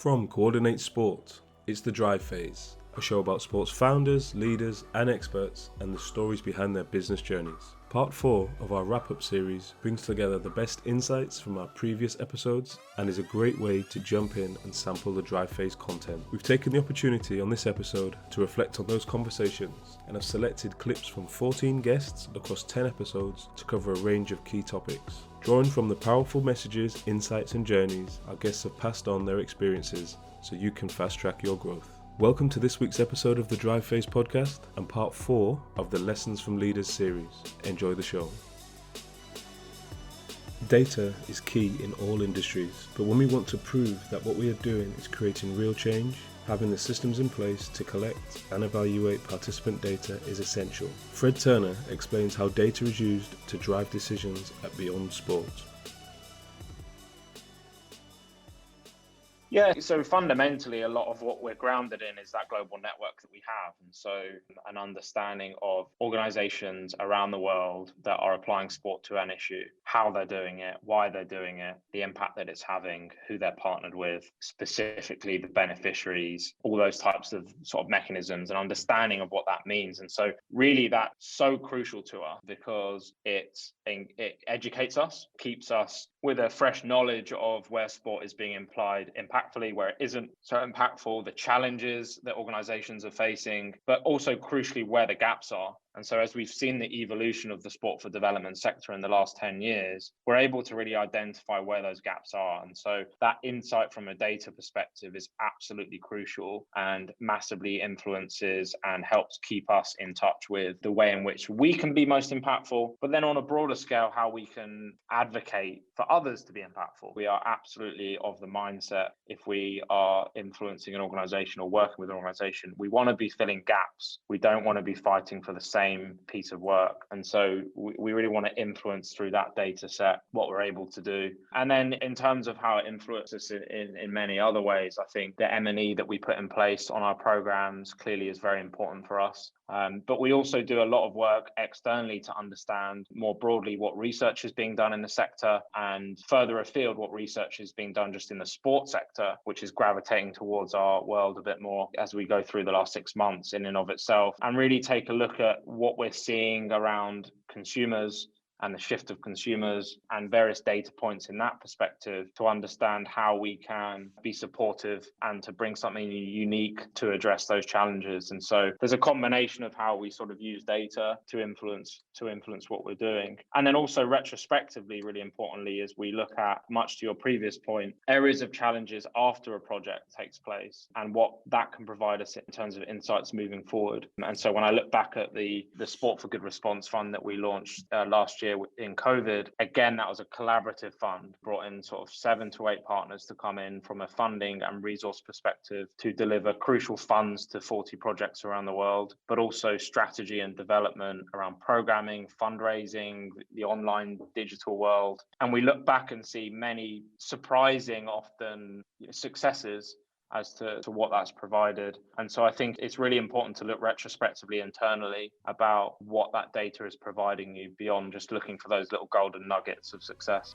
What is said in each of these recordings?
From Coordinate Sport, it's The Drive Phase, a show about sports founders, leaders and experts and the stories behind their business journeys. Part 4 of our wrap-up series brings together the best insights from our previous episodes and is a great way to jump in and sample the Drive Phase content. We've taken the opportunity on this episode to reflect on those conversations and have selected clips from 14 guests across 10 episodes to cover a range of key topics. Drawing from the powerful messages, insights and journeys, our guests have passed on their experiences so you can fast-track your growth. Welcome to this week's episode of the Drive Phase podcast and part 4 of the Lessons from Leaders series. Enjoy the show. Data is key in all industries, but when we want to prove that what we are doing is creating real change, having the systems in place to collect and evaluate participant data is essential. Fred Turner explains how data is used to drive decisions at Beyond Sport. Yeah, so fundamentally, a lot of what we're grounded in is that global network that we have. And so an understanding of organizations around the world that are applying sport to an issue, how they're doing it, why they're doing it, the impact that it's having, who they're partnered with, specifically the beneficiaries, all those types of sort of mechanisms and understanding of what that means. And so really that's so crucial to us because it educates us, keeps us with a fresh knowledge of where sport is being applied impactfully, where it isn't so impactful, the challenges that organizations are facing, but also crucially where the gaps are. And so as we've seen the evolution of the sport for development sector in the last 10 years, we're able to really identify where those gaps are. And so that insight from a data perspective is absolutely crucial and massively influences and helps keep us in touch with the way in which we can be most impactful, but then on a broader scale, how we can advocate for others to be impactful. We are absolutely of the mindset, if we are influencing an organization or working with an organization, we want to be filling gaps. We don't want to be fighting for the same piece of work. And so we really want to influence through that data set what we're able to do. And then in terms of how it influences in many other ways, I think the M&E that we put in place on our programs clearly is very important for us. But we also do a lot of work externally to understand more broadly what research is being done in the sector and further afield what research is being done just in the sport sector, which is gravitating towards our world a bit more as we go through the last 6 months in and of itself, and really take a look at what we're seeing around consumers and the shift of consumers and various data points in that perspective to understand how we can be supportive and to bring something unique to address those challenges. And so there's a combination of how we sort of use data to influence what we're doing. And then also retrospectively, really importantly, as we look at, much to your previous point, areas of challenges after a project takes place and what that can provide us in terms of insights moving forward. And so when I look back at the Sport for Good Response Fund that we launched last year in COVID, again, that was a collaborative fund, brought in sort of 7 to 8 partners to come in from a funding and resource perspective to deliver crucial funds to 40 projects around the world, but also strategy and development around programming, fundraising, the online digital world. And we look back and see many surprising, often successes as to what that's provided. And so I think it's really important to look retrospectively internally about what that data is providing you beyond just looking for those little golden nuggets of success.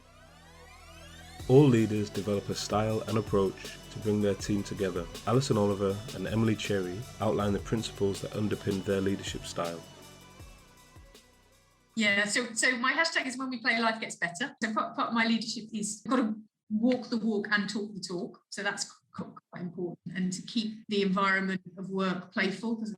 All leaders develop a style and approach to bring their team together. Alison Oliver and Emily Cherry outline the principles that underpin their leadership style. Yeah, so my hashtag is when we play, life gets better. So part of my leadership is got to walk the walk and talk the talk. So that's quite important, and to keep the environment of work playful, because I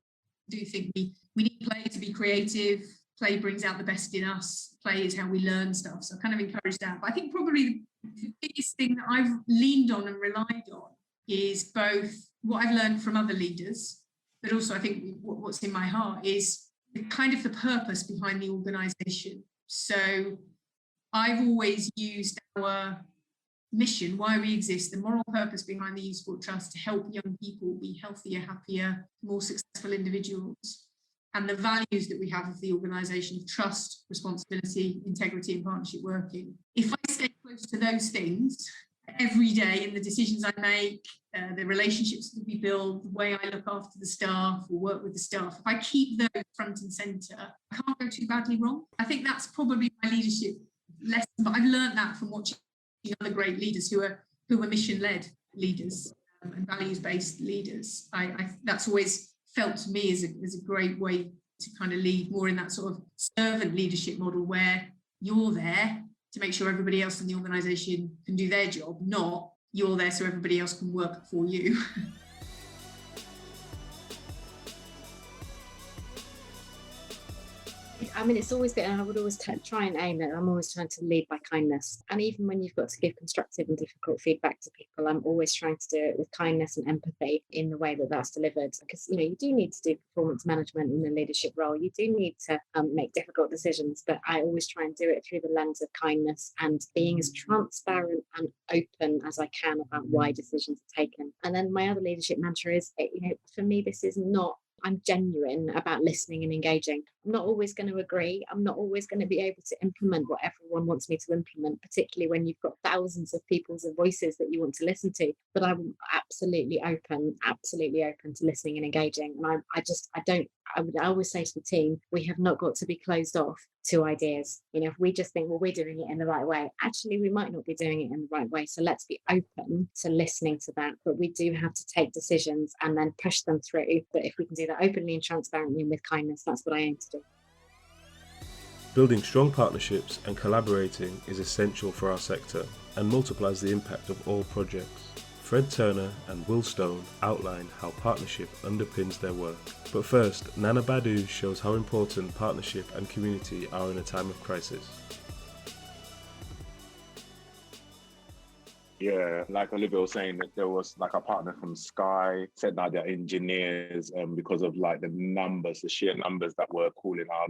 do think we need play to be creative. Play brings out the best in us. Play is how we learn stuff. So I kind of encourage that. But I think probably the biggest thing that I've leaned on and relied on is both what I've learned from other leaders, but also I think what's in my heart is the kind of the purpose behind the organisation. So I've always used our mission, why we exist, the moral purpose behind the Youth Sport Trust to help young people be healthier, happier, more successful individuals, and the values that we have of the organisation of trust, responsibility, integrity and partnership working. If I stay close to those things every day in the decisions I make, the relationships that we build, the way I look after the staff or work with the staff, if I keep those front and centre, I can't go too badly wrong. I think that's probably my leadership lesson, but I've learned that from watching other great leaders who are mission-led leaders. and values-based leaders. That's always felt to me as a great way to kind of lead more in that sort of servant leadership model, where you're there to make sure everybody else in the organisation can do their job, not you're there so everybody else can work for you. I mean, it's always been, and I would always try and aim it. I'm always trying to lead by kindness. And even when you've got to give constructive and difficult feedback to people, I'm always trying to do it with kindness and empathy in the way that that's delivered. Because, you do need to do performance management in a leadership role. You do need to make difficult decisions, but I always try and do it through the lens of kindness and being as transparent and open as I can about why decisions are taken. And then my other leadership mantra is, for me, this is not, I'm genuine about listening and engaging. I'm not always going to agree. I'm not always going to be able to implement what everyone wants me to implement, particularly when you've got thousands of people's voices that you want to listen to. But I'm absolutely open to listening and engaging. And I always say to the team, we have not got to be closed off to ideas. If we just think, well, we're doing it in the right way, actually, we might not be doing it in the right way. So let's be open to listening to that. But we do have to take decisions and then push them through. But if we can do that openly and transparently and with kindness, that's what I aim to do. Building strong partnerships and collaborating is essential for our sector and multiplies the impact of all projects. Fred Turner and Will Stone outline how partnership underpins their work. But first, Nana Badu shows how important partnership and community are in a time of crisis. Yeah, like Olivia was saying, that there was like a partner from Sky said that they're engineers because of like the sheer numbers that were calling our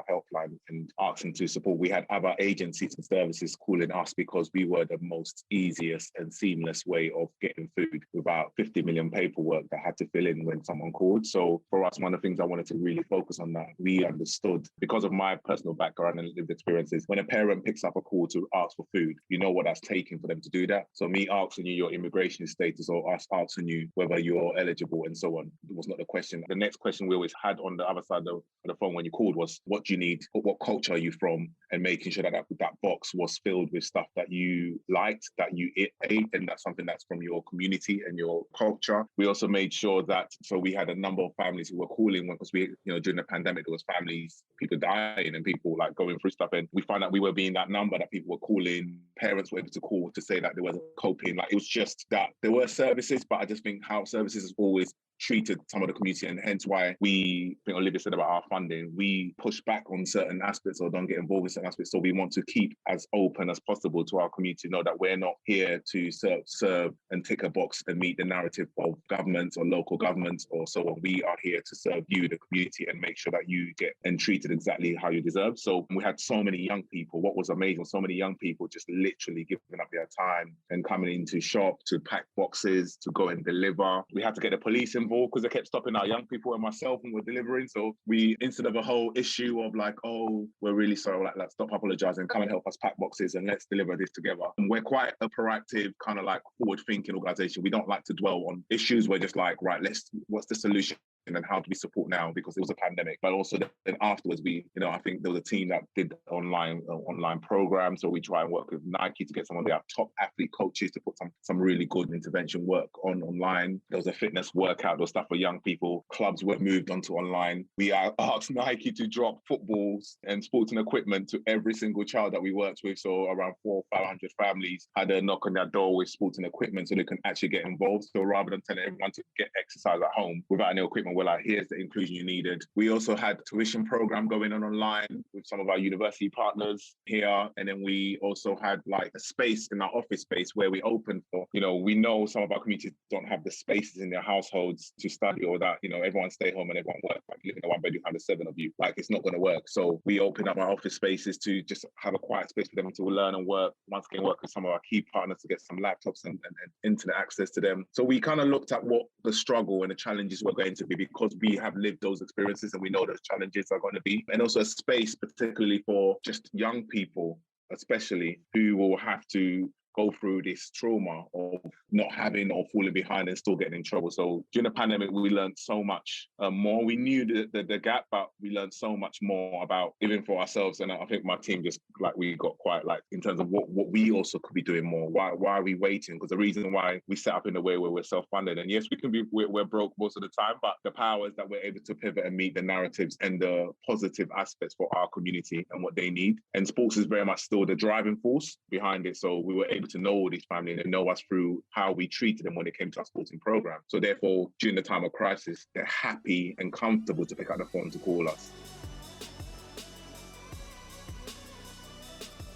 helpline and asking to support. We had other agencies and services calling us because we were the most easiest and seamless way of getting food without 50 million paperwork that had to fill in when someone called. So for us, one of the things I wanted to really focus on that we understood, because of my personal background and lived experiences, when a parent picks up a call to ask for food, you know what that's taking for them to do that. So me asking you your immigration status or us asking you whether you're eligible and so on was not the question. The next question we always had on the other side of the phone when you called was, what do you need? What culture are you from? And making sure that that box was filled with stuff that you liked, that you ate, and that's something that's from your community and your culture. We also made sure that, so we had a number of families who were calling because during the pandemic, there was families, people dying and people like going through stuff. And we found out we were being that number that people were calling. Parents were able to call to say that there wasn't coping. Like, it was just that there were services, but I just think how services has always treated some of the community, and hence why I think Olivia said about our funding, we push back on certain aspects or don't get involved in certain aspects. So we want to keep as open as possible to our community, know that we're not here to serve and tick a box and meet the narrative of governments or local governments or so on. We are here to serve you, the community, and make sure that you get and treated exactly how you deserve. So we had so many young people. What was amazing, so many young people just literally giving up their time and coming into shop to pack boxes, to go and deliver. We had to get the police involved because they kept stopping our young people and myself when we're delivering. So we, instead of a whole issue of like, oh, we're really sorry, like stop apologizing, come and help us pack boxes and let's deliver this together. And we're quite a proactive, kind of like forward-thinking organization. We don't like to dwell on issues. We're just like, right, what's the solution? And how do we support now, because it was a pandemic. But also then afterwards, I think there was a team that did online programs. So we try and work with Nike to get some of their top athlete coaches to put some really good intervention work online. There was a fitness workout, those stuff for young people. Clubs were moved onto online. We asked Nike to drop footballs and sporting equipment to every single child that we worked with. So around 400 or 500 families had a knock on their door with sporting equipment so they can actually get involved. So rather than telling everyone to get exercise at home without any equipment, we're like, here's the inclusion you needed. We also had tuition program going on online with some of our university partners here. And then we also had like a space in our office space where we opened for, we know some of our communities don't have the spaces in their households to study, or that, everyone stay home and everyone work, like living in a one bedroom house, 7 of you, like it's not going to work. So we opened up our office spaces to just have a quiet space for them to learn and work. Once again, work with some of our key partners to get some laptops and internet access to them. So we kind of looked at what the struggle and the challenges were going to be, because we have lived those experiences and we know those challenges are going to be. And also a space particularly for just young people, especially, who will have to go through this trauma of not having or falling behind and still getting in trouble. So during the pandemic, we learned so much more. We knew the gap, but we learned so much more about living for ourselves. And I think my team just we got quite in terms of what we also could be doing more. Why are we waiting? Because the reason why we set up in a way where we're self-funded, and yes, we're broke most of the time, but the power is that we're able to pivot and meet the narratives and the positive aspects for our community and what they need. And sports is very much still the driving force behind it. So we were able to know all these families and know us through how we treated them when it came to our sporting program. So therefore, during the time of crisis, they're happy and comfortable to pick up the phone to call us.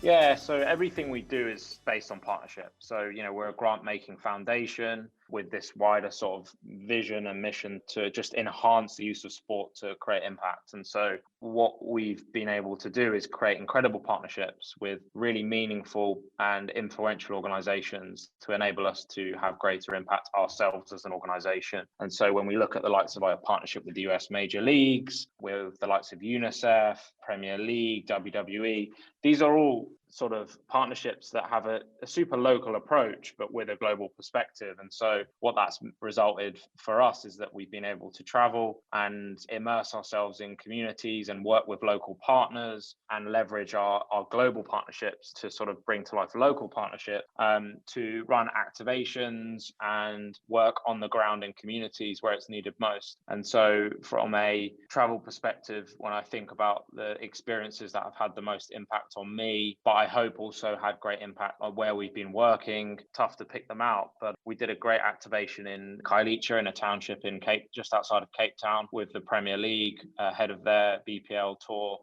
Yeah, so everything we do is based on partnership. So, we're a grant-making foundation with this wider sort of vision and mission to just enhance the use of sport to create impact. And so what we've been able to do is create incredible partnerships with really meaningful and influential organizations to enable us to have greater impact ourselves as an organization. And so when we look at the likes of our partnership with the US major leagues, with the likes of UNICEF, Premier League, WWE, these are all sort of partnerships that have a super local approach, but with a global perspective. And so what that's resulted for us is that we've been able to travel and immerse ourselves in communities and work with local partners and leverage our global partnerships to sort of bring to life local partnership, to run activations and work on the ground in communities where it's needed most. And so from a travel perspective, when I think about the experiences that have had the most impact on me, but I hope also had great impact on where we've been working, tough to pick them out, but we did a great activation in Kailicha, in a township in just outside of Cape Town, with the Premier League ahead of their BPL tour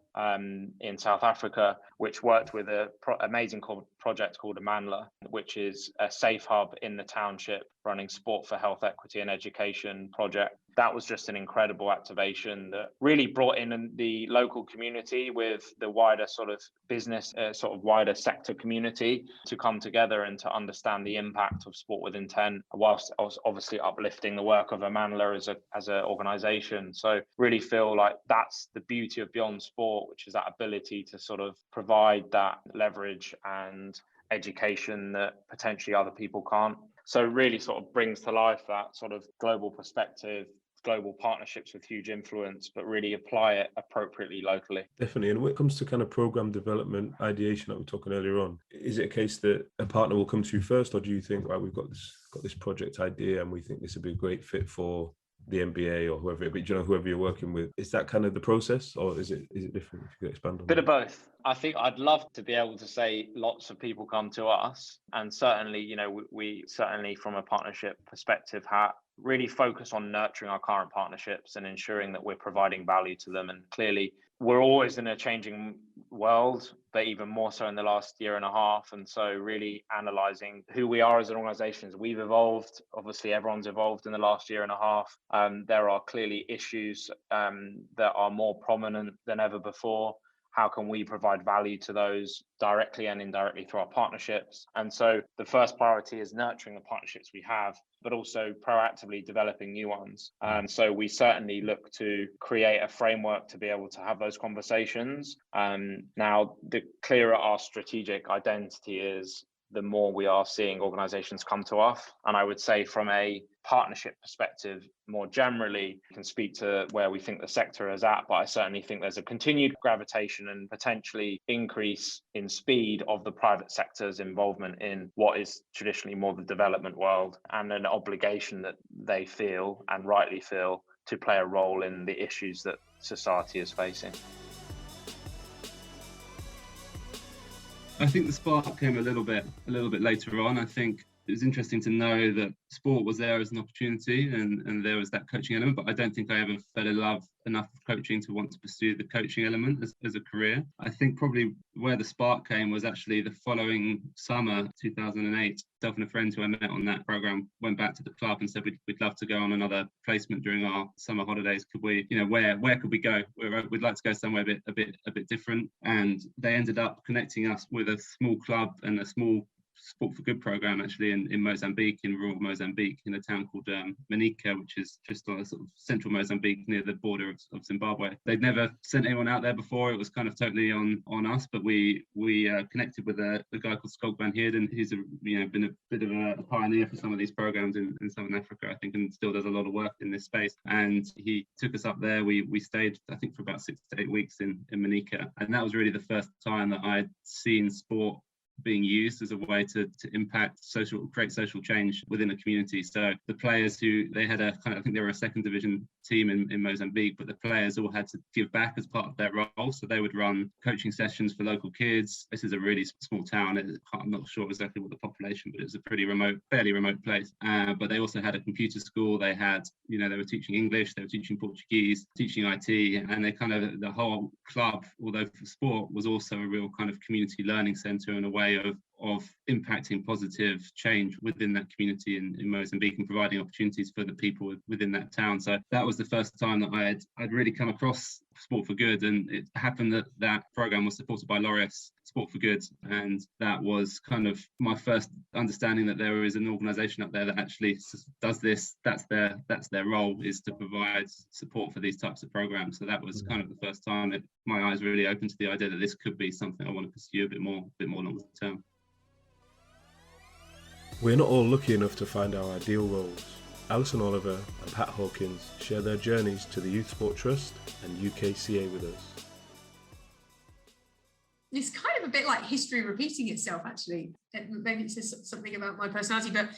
in South Africa, which worked with an amazing project called Amanla, which is a safe hub in the township running sport for health, equity and education project. That was just an incredible activation that really brought in the local community with the wider sort of business, wider sector community to come together and to understand the impact of sport with intent, whilst obviously uplifting the work of Amanla as an organisation. So really feel like that's the beauty of Beyond Sport, which is that ability to sort of provide that leverage and education that potentially other people can't. So really sort of brings to life that sort of global perspective, global partnerships with huge influence, but really apply it appropriately locally. Definitely. And when it comes to kind of program development, ideation that we were talking earlier on, is it a case that a partner will come to you first, or do you think, right, we've got this project idea and we think this would be a great fit for the NBA or whoever, but whoever you're working with? Is that kind of the process, or is it different? If you could expand on Bit that. of both. I think I'd love to be able to say lots of people come to us, and certainly, we certainly from a partnership perspective really focus on nurturing our current partnerships and ensuring that we're providing value to them. And clearly, we're always in a changing world, but even more so in the last year and a half. And so really analysing who we are as an organisation. As we've evolved, obviously everyone's evolved in the last year and a half. There are clearly issues that are more prominent than ever before. How can we provide value to those directly and indirectly through our partnerships? And so the first priority is nurturing the partnerships we have, but also proactively developing new ones. So we certainly look to create a framework to be able to have those conversations. Now, the clearer our strategic identity is, the more we are seeing organizations come to us. And I would say from a partnership perspective, more generally, can speak to where we think the sector is at, but I certainly think there's a continued gravitation and potentially increase in speed of the private sector's involvement in what is traditionally more the development world, and an obligation that they feel, and rightly feel, to play a role in the issues that society is facing. I think the spark came a little bit later on. I think it was interesting to know that sport was there as an opportunity and there was that coaching element, but I don't think I ever fell in love enough with coaching to want to pursue the coaching element as a career. I think probably where the spark came was actually the following summer, 2008. Myself and a friend who I met on that program went back to the club and said we'd love to go on another placement during our summer holidays. Could we, where could we go? We'd like to go somewhere a bit different. And they ended up connecting us with a small club and a small Sport for Good program actually in Mozambique, in rural Mozambique, in a town called Manica, which is just on a sort of central Mozambique near the border of Zimbabwe. They'd never sent anyone out there before. It was kind of totally on us, but we connected with a guy called Skog van Heerden, who's been a bit of a pioneer for some of these programs in Southern Africa, I think, and still does a lot of work in this space. And he took us up there. We stayed, I think, for about 6 to 8 weeks in Manica, and that was really the first time that I'd seen sport being used as a way to create social change within a community. So the players they had I think they were a second division team in Mozambique, but the players all had to give back as part of their role. So they would run coaching sessions for local kids. This is a really small town. I'm not sure exactly what the population, but it was a fairly remote place. But they also had a computer school. They had, they were teaching English, they were teaching Portuguese, teaching IT, and the whole club, although for sport, was also a real kind of community learning centre and a way of impacting positive change within that community in Mozambique and providing opportunities for the people within that town. So that was the first time that I'd really come across Sport for Good, and it happened that program was supported by Laureus Sport for Good, and that was kind of my first understanding that there is an organisation up there that actually does this. That's their role, is to provide support for these types of programs. So that was kind of the first time that my eyes really opened to the idea that this could be something I want to pursue a bit more longer term. We're not all lucky enough to find our ideal roles. Alison Oliver and Pat Hawkins share their journeys to the Youth Sport Trust and UKCA with us. It's kind of a bit like history repeating itself, actually. Maybe it says something about my personality, but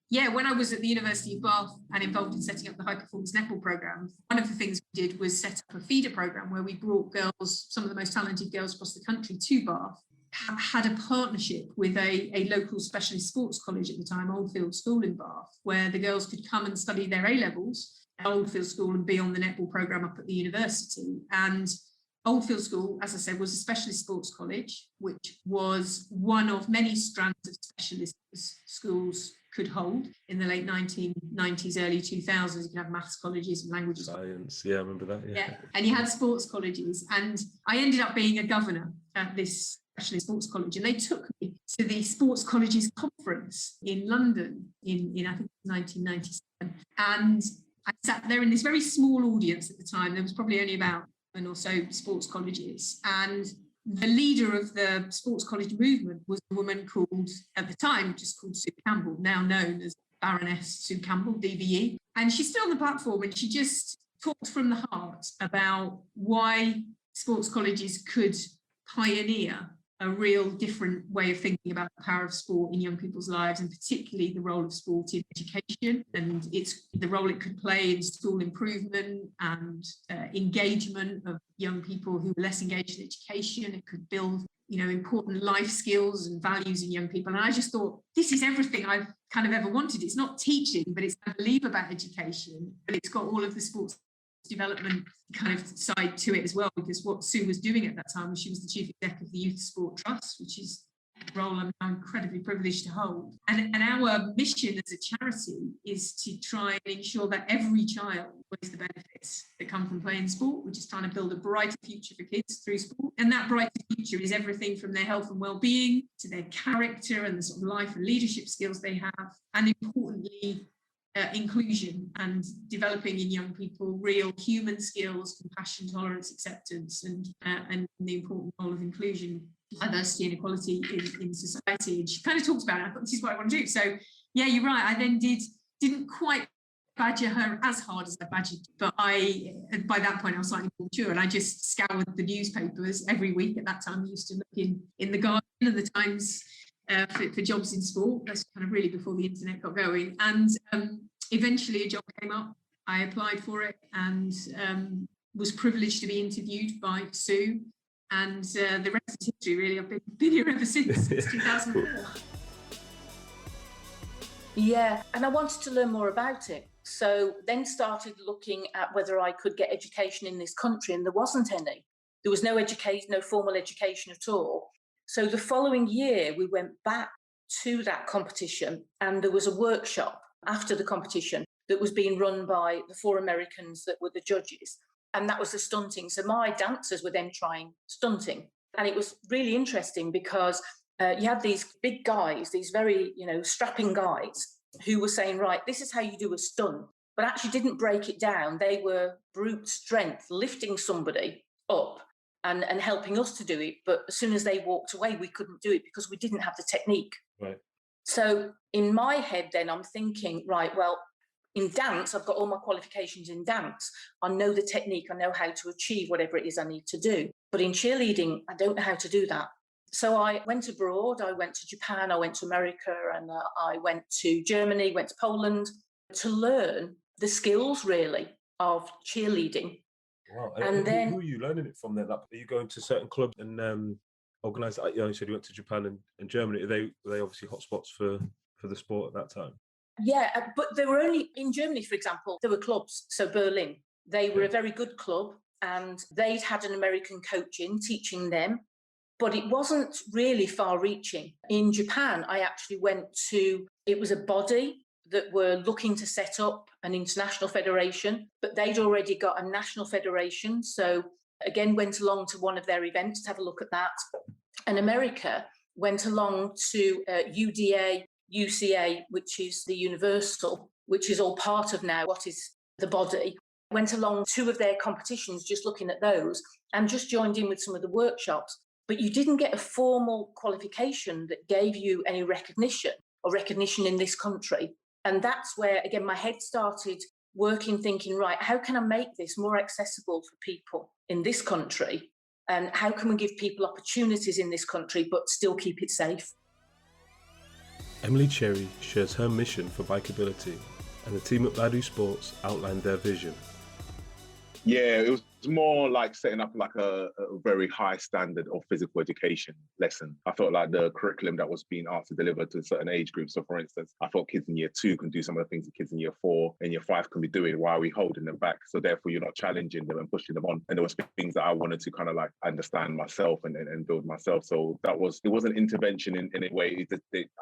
yeah, when I was at the University of Bath and involved in setting up the high performance netball program, one of the things we did was set up a feeder program where we brought girls, some of the most talented girls across the country, to Bath. Had a partnership with a local specialist sports college at the time, Oldfield School in Bath, where the girls could come and study their A-levels at Oldfield School and be on the netball programme up at the university. And Oldfield School, as I said, was a specialist sports college, which was one of many strands of specialist schools could hold in the late 1990s, early 2000s. You could have maths colleges and languages. Science, yeah, I remember that. Yeah, and you had sports colleges. And I ended up being a governor at this specialist sports college, and they took me to the sports colleges conference in London in I think 1997. And I sat there in this very small audience at the time. There was probably only about 10 or so sports colleges, and the leader of the sports college movement was a woman called, at the time, just called Sue Campbell, now known as Baroness Sue Campbell, DBE. And she stood on the platform and she just talked from the heart about why sports colleges could pioneer a real different way of thinking about the power of sport in young people's lives, and particularly the role of sport in education and the role it could play in school improvement and engagement of young people who are less engaged in education. It could build, important life skills and values in young people. And I just thought, this is everything I've kind of ever wanted. It's not teaching, but it's, I believe, about education, but it's got all of the sports development kind of side to it as well, because what Sue was doing at that time was she was the chief exec of the Youth Sport Trust, which is a role I'm now incredibly privileged to hold. And our mission as a charity is to try and ensure that every child enjoys the benefits that come from playing sport. We're just trying to build a brighter future for kids through sport. And that brighter future is everything from their health and well-being to their character and the sort of life and leadership skills they have, and importantly, inclusion and developing in young people real human skills, compassion, tolerance, acceptance, and the important role of inclusion, diversity and equality in society. And she kind of talked about it. I thought, this is what I want to do. So yeah, you're right. I then didn't quite badger her as hard as I badgered, but by that point I was slightly more mature, and I just scoured the newspapers every week. At that time I used to look in the Guardian and the Times for jobs in sport. That's kind of really before the internet got going. And eventually a job came up. I applied for it and was privileged to be interviewed by Sue. And the rest is history, really. I've been here ever since 2004. Yeah, and I wanted to learn more about it. So then started looking at whether I could get education in this country, and there wasn't any. There was no formal education at all. So the following year, we went back to that competition, and there was a workshop after the competition that was being run by the 4 Americans that were the judges, and that was the stunting. So my dancers were then trying stunting, and it was really interesting because you had these big guys, these very, strapping guys who were saying, right, this is how you do a stunt, but actually didn't break it down. They were brute strength, lifting somebody up and helping us to do it. But as soon as they walked away, we couldn't do it because we didn't have the technique. Right. So in my head, then I'm thinking, right, well, in dance, I've got all my qualifications in dance. I know the technique. I know how to achieve whatever it is I need to do. But in cheerleading, I don't know how to do that. So I went abroad. I went to Japan. I went to America, and I went to Germany, went to Poland to learn the skills, really, of cheerleading. Wow. And then, who are you learning it from then? Like, are you going to certain clubs and organize? You said you went to Japan and Germany. Are they obviously hotspots for the sport at that time? yeah, but there were only, in Germany, for example, there were clubs. So Berlin, they were a very good club, and they'd had an American coach in teaching them, but it wasn't really far reaching. In Japan, I actually went to, it was a body that were looking to set up an international federation, but they'd already got a national federation. So again, went along to one of their events to have a look at that. And America went along to UDA, UCA, which is the Universal, which is all part of now what is the body. Went along 2 of their competitions, just looking at those, and just joined in with some of the workshops. But you didn't get a formal qualification that gave you any recognition in this country. And that's where, again, my head started working, thinking, right, how can I make this more accessible for people in this country? And how can we give people opportunities in this country, but still keep it safe? Emily Cherry shares her mission for Bikeability, and the team at Badu Sports outlined their vision. Yeah, it was more like setting up like a very high standard of physical education lesson. I felt like the curriculum that was being asked to deliver to certain age groups. So for instance, I thought kids in year 2 can do some of the things that kids in year 4 and year 5 can be doing. Why are we holding them back? So therefore you're not challenging them and pushing them on. And there was things that I wanted to kind of like understand myself and build myself. So it was an intervention in a way.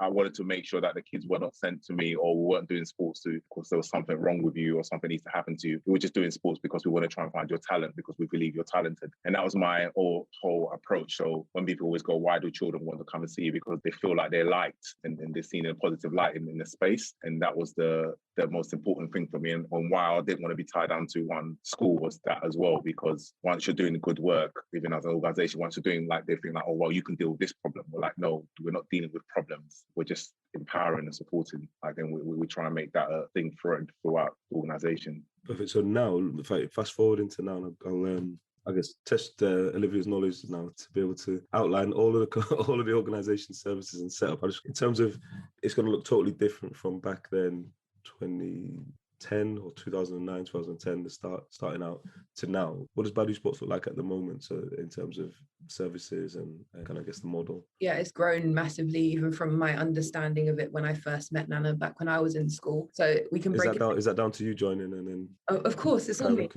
I wanted to make sure that the kids were not sent to me or weren't doing sports because there was something wrong with you or something needs to happen to you. We were just doing sports because we want to try and find your talent, because we believe you're talented. And that was my whole approach. So when people always go, why do children want to come and see you? Because they feel like they're liked and they're seen in a positive light in the space. And that was the most important thing for me. And why I didn't want to be tied down to one school was that as well, because once you're doing good work, even as an organization, once you're doing like, they think like, oh, well, you can deal with this problem. We're like, no, we're not dealing with problems. We're just empowering and supporting. Like, and we try and make that a thing throughout the organization. Perfect. So now, if I fast forward into now, I'll I guess test Olivia's knowledge now to be able to outline all of the organisation services and setup. In terms of, it's going to look totally different from back then, 2010 or 2009, 2010, starting out to now. What does Badu Sports look like at the moment? So in terms of services and kind of, I guess, the model. Yeah, it's grown massively, even from my understanding of it when I first met Nana back when I was in school. So we can break Is that down to you joining and then? Oh, of course, it's on me.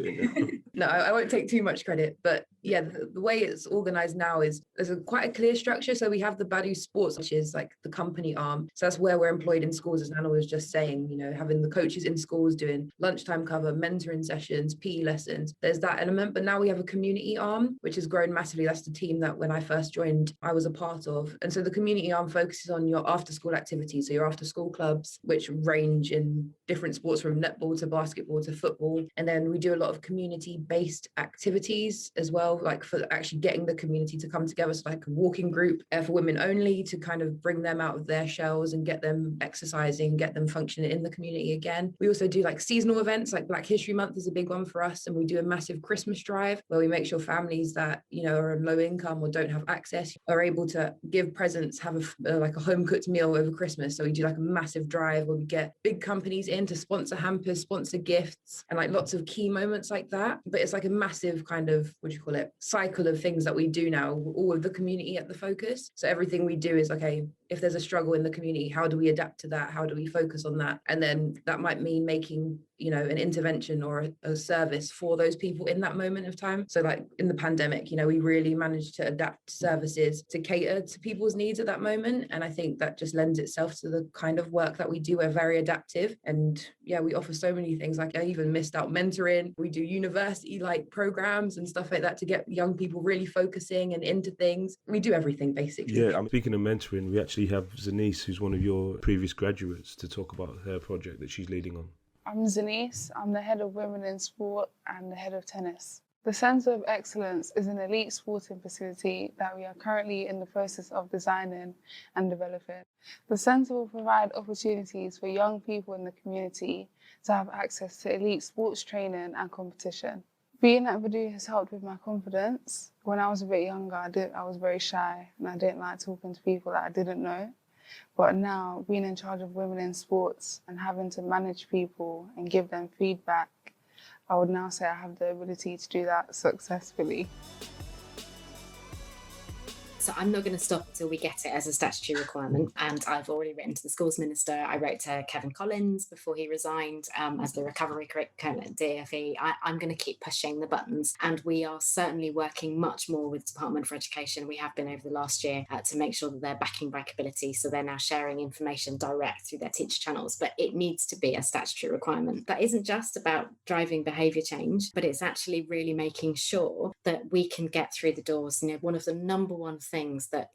No, I won't take too much credit, but yeah, the way it's organised now is there's quite a clear structure. So we have the Badu Sports, which is like the company arm. So that's where we're employed in schools, as Nana was just saying, having the coaches in schools doing lunchtime cover, mentoring sessions, PE lessons. There's that element, but now we have a community arm, which has grown massively. That's the team that when I first joined, I was a part of. And so the community arm focuses on your after school activities. So your after school clubs, which range in different sports from netball to basketball to football. And then we do a lot of community-based activities as well, like for actually getting the community to come together. So like a walking group for women only, to kind of bring them out of their shells and get them exercising, get them functioning in the community again. We also do like seasonal events, like Black History Month is a big one for us. And we do a massive Christmas drive where we make sure families that, are on low income or don't have access are able to give presents, have like a home cooked meal over Christmas. So we do like a massive drive where we get big companies in to sponsor hampers, sponsor gifts, and like lots of key moments like that. But it's like a massive kind of, cycle of things that we do now, all of the community at the focus. So everything we do is, okay, if there's a struggle in the community, how do we adapt to that? How do we focus on that? And then that might mean making, an intervention or a service for those people in that moment of time. So like in the pandemic, we really managed to adapt services to cater to people's needs at that moment. And I think that just lends itself to the kind of work that we do. We're very adaptive. And yeah, we offer so many things. Like I even missed out mentoring. We do university like programs and stuff like that to get young people really focusing and into things. We do everything basically. Yeah, I'm speaking of mentoring. We actually have Zanice, who's one of your previous graduates, to talk about her project that she's leading on. I'm Zanice. I'm the head of Women in Sport and the head of tennis. The Centre of Excellence is an elite sporting facility that we are currently in the process of designing and developing. The centre will provide opportunities for young people in the community to have access to elite sports training and competition. Being at Badu has helped with my confidence. When I was a bit younger, I was very shy and I didn't like talking to people that I didn't know. But now, being in charge of women in sports and having to manage people and give them feedback, I would now say I have the ability to do that successfully. So I'm not going to stop until we get it as a statutory requirement. And I've already written to the schools minister. I wrote to Kevin Collins before he resigned as the recovery curriculum at DFE. I'm going to keep pushing the buttons. And we are certainly working much more with the Department for Education. We have been over the last year to make sure that they're backing Bikeability. So they're now sharing information direct through their teacher channels. But it needs to be a statutory requirement. That isn't just about driving behaviour change, but it's actually really making sure that we can get through the doors. One of the number one things that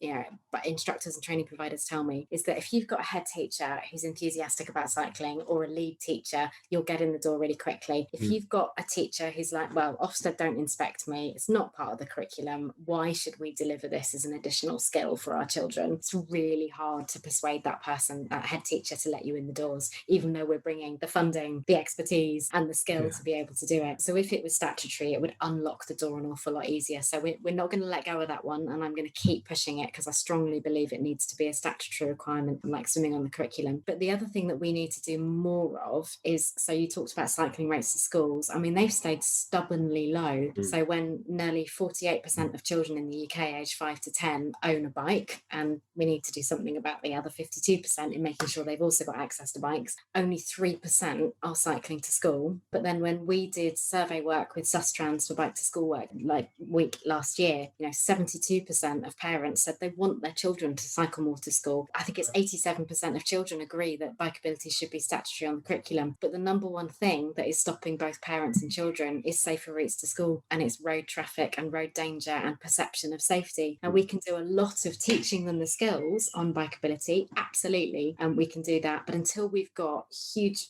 but instructors and training providers tell me is that if you've got a head teacher who's enthusiastic about cycling or a lead teacher, you'll get in the door really quickly. If you've got a teacher who's like, well, Ofsted don't inspect me, it's not part of the curriculum, why should we deliver this as an additional skill for our children? It's really hard to persuade that person, that head teacher, to let you in the doors, even though we're bringing the funding, the expertise and the skill to be able to do it. So if it was statutory, it would unlock the door an awful lot easier. So we're not going to let go of that one, and I'm going to keep pushing it because I strongly believe it needs to be a statutory requirement, like swimming on the curriculum. But the other thing that we need to do more of is, so you talked about cycling rates to schools. I mean, they've stayed stubbornly low. So when nearly 48% of children in the UK aged 5 to 10 own a bike, and we need to do something about the other 52% in making sure they've also got access to bikes, only 3% are cycling to school. But then when we did survey work with Sustrans for Bike to School work like week last year, 72% of parents said they want their children to cycle more to school. I think it's 87% of children agree that bikeability should be statutory on the curriculum. But the number one thing that is stopping both parents and children is safer routes to school, and it's road traffic and road danger and perception of safety. And we can do a lot of teaching them the skills on bikeability, absolutely, and we can do that. But until we've got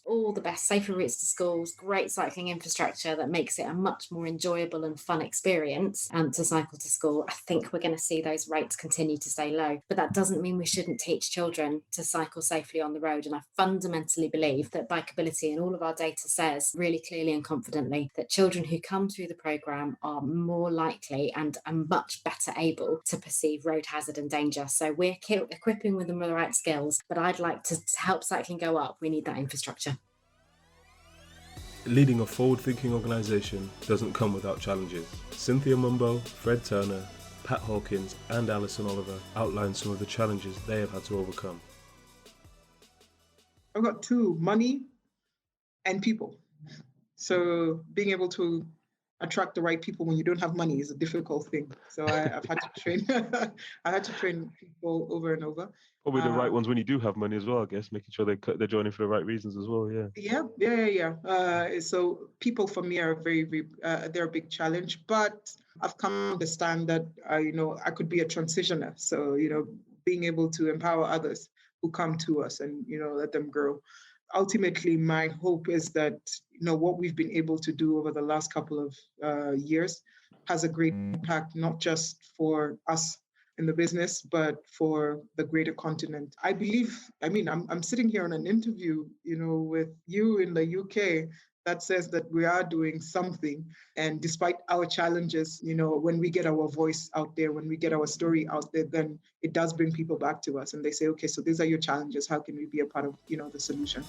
all the best safer routes to schools, great cycling infrastructure that makes it a much more enjoyable and fun experience to cycle to school, I think we're going to see those rates continue to stay low. But that doesn't mean we shouldn't teach children to cycle safely on the road. And I fundamentally believe that Bikeability and all of our data says really clearly and confidently that children who come through the programme are more likely and are much better able to perceive road hazard and danger. So we're equipping them with the right skills, but I'd like to help cycling go up. We need that infrastructure. Leading a forward-thinking organisation doesn't come without challenges. Cynthia Mumbo, Fred Turner, Pat Hawkins and Alison Oliver outline some of the challenges they have had to overcome. I've got two: money and people. So being able to attract the right people when you don't have money is a difficult thing. So I've had to train. I had to train people over and over. Probably the right ones when you do have money as well, I guess, making sure they're joining for the right reasons as well. Yeah. So people for me are they're a big challenge, but I've come to understand that I could be a transitioner. So being able to empower others who come to us and let them grow. Ultimately, my hope is that what we've been able to do over the last couple of years has a great impact, not just for us in the business, but for the greater continent. I'm sitting here on an interview, with you in the UK that says that we are doing something. And despite our challenges, when we get our voice out there, when we get our story out there, then it does bring people back to us and they say, okay, so these are your challenges. How can we be a part of, the solution?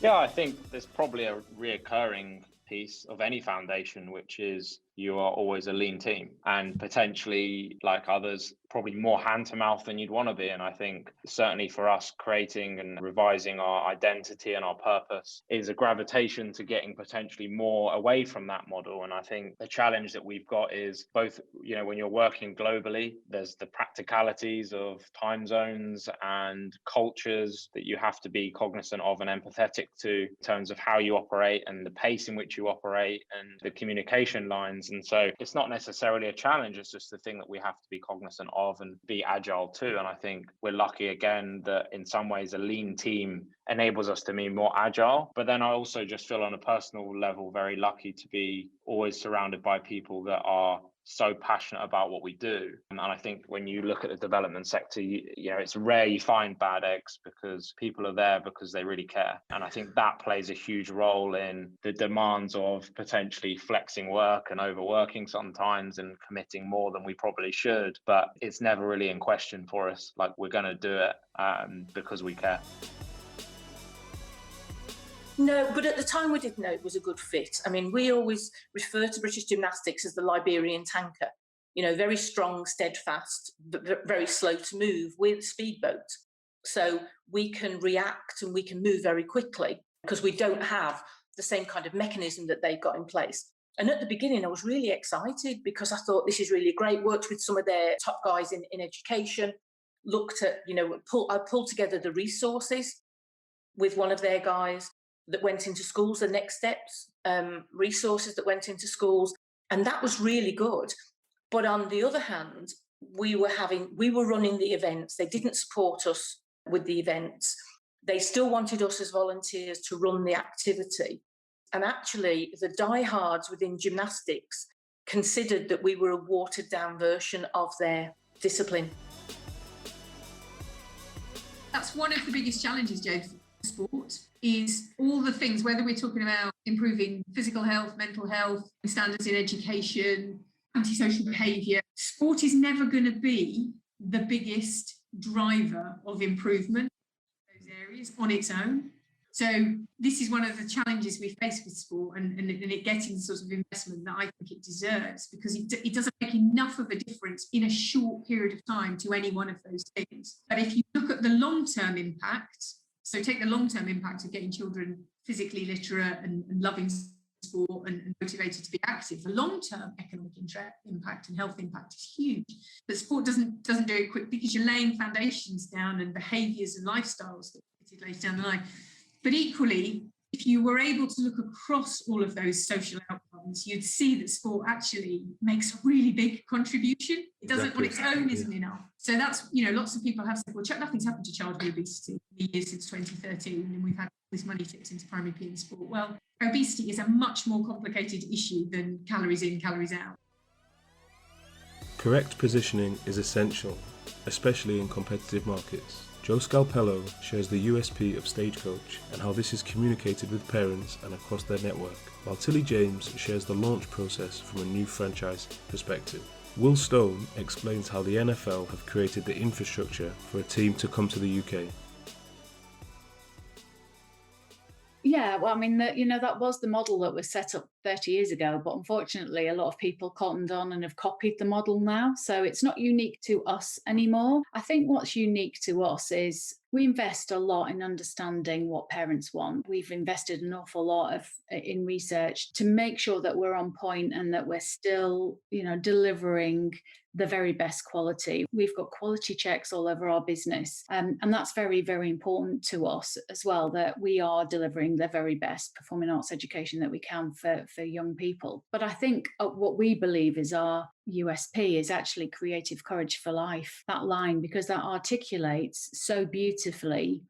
Yeah, I think there's probably a reoccurring piece of any foundation, which is you are always a lean team, and potentially, like others, probably more hand to mouth than you'd want to be. And I think certainly for us, creating and revising our identity and our purpose is a gravitation to getting potentially more away from that model. And I think the challenge that we've got is both, when you're working globally, there's the practicalities of time zones and cultures that you have to be cognizant of and empathetic to in terms of how you operate and the pace in which you operate and the communication lines. And so it's not necessarily a challenge, it's just the thing that we have to be cognizant of and be agile too. And I think we're lucky again that in some ways a lean team enables us to be more agile. But then I also just feel on a personal level very lucky to be always surrounded by people that are so passionate about what we do. And I think when you look at the development sector, it's rare you find bad eggs, because people are there because they really care. And I think that plays a huge role in the demands of potentially flexing work and overworking sometimes and committing more than we probably should. But it's never really in question for us. Like, we're going to do it because we care. No, but at the time we didn't know it was a good fit. I mean, we always refer to British gymnastics as the Liberian tanker, very strong, steadfast, but very slow to move with speedboats. So we can react and we can move very quickly because we don't have the same kind of mechanism that they've got in place. And at the beginning, I was really excited because I thought this is really great. Worked with some of their top guys in education, looked at, I pulled together the resources with one of their guys that went into schools, the next steps, resources that went into schools. And that was really good. But on the other hand, we were running the events. They didn't support us with the events. They still wanted us as volunteers to run the activity. And actually, the diehards within gymnastics considered that we were a watered down version of their discipline. That's one of the biggest challenges, Joe, for sport, is all the things, whether we're talking about improving physical health, mental health, standards in education, antisocial behaviour. Sport is never going to be the biggest driver of improvement in those areas on its own. So this is one of the challenges we face with sport and it getting the sort of investment that I think it deserves, because it doesn't make enough of a difference in a short period of time to any one of those things. But if you look at the long-term impact, so take the long-term impact of getting children physically literate and loving sport and motivated to be active, the long-term economic impact and health impact is huge. But sport doesn't do it quick because you're laying foundations down and behaviours and lifestyles that are later down the line. But equally, if you were able to look across all of those social outcomes, you'd see that sport actually makes a really big contribution. It doesn't, on its own, isn't enough. So that's, lots of people have said, well, nothing's happened to childhood obesity in the years since 2013, and we've had this money tipped into primary PE sport. Well, obesity is a much more complicated issue than calories in, calories out. Correct positioning is essential, especially in competitive markets. Joe Scalpello shares the USP of Stagecoach and how this is communicated with parents and across their network, while Tilly James shares the launch process from a new franchise perspective. Will Stone explains how the NFL have created the infrastructure for a team to come to the UK. Yeah, well, I mean, that was the model that was set up 30 years ago, but unfortunately, a lot of people cottoned on and have copied the model now. So it's not unique to us anymore. I think what's unique to us is we invest a lot in understanding what parents want. We've invested an awful lot in research to make sure that we're on point and that we're still, delivering the very best quality. We've got quality checks all over our business. And that's very, very important to us as well, that we are delivering the very best performing arts education that we can for young people. But I think what we believe is our USP is actually creative courage for life, that line, because that articulates so beautifully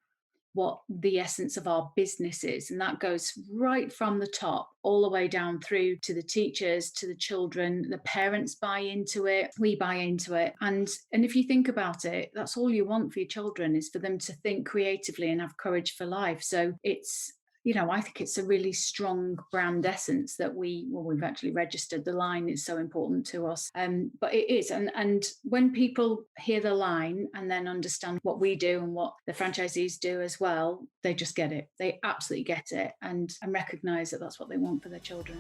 what the essence of our business is. And that goes right from the top all the way down through to the teachers, to the children. The parents buy into it, we buy into it. And if you think about it, that's all you want for your children, is for them to think creatively and have courage for life. So it's, I think it's a really strong brand essence that we've actually registered. The line is so important to us. But it is. And when people hear the line and then understand what we do and what the franchisees do as well, they just get it. They absolutely get it and recognise that that's what they want for their children.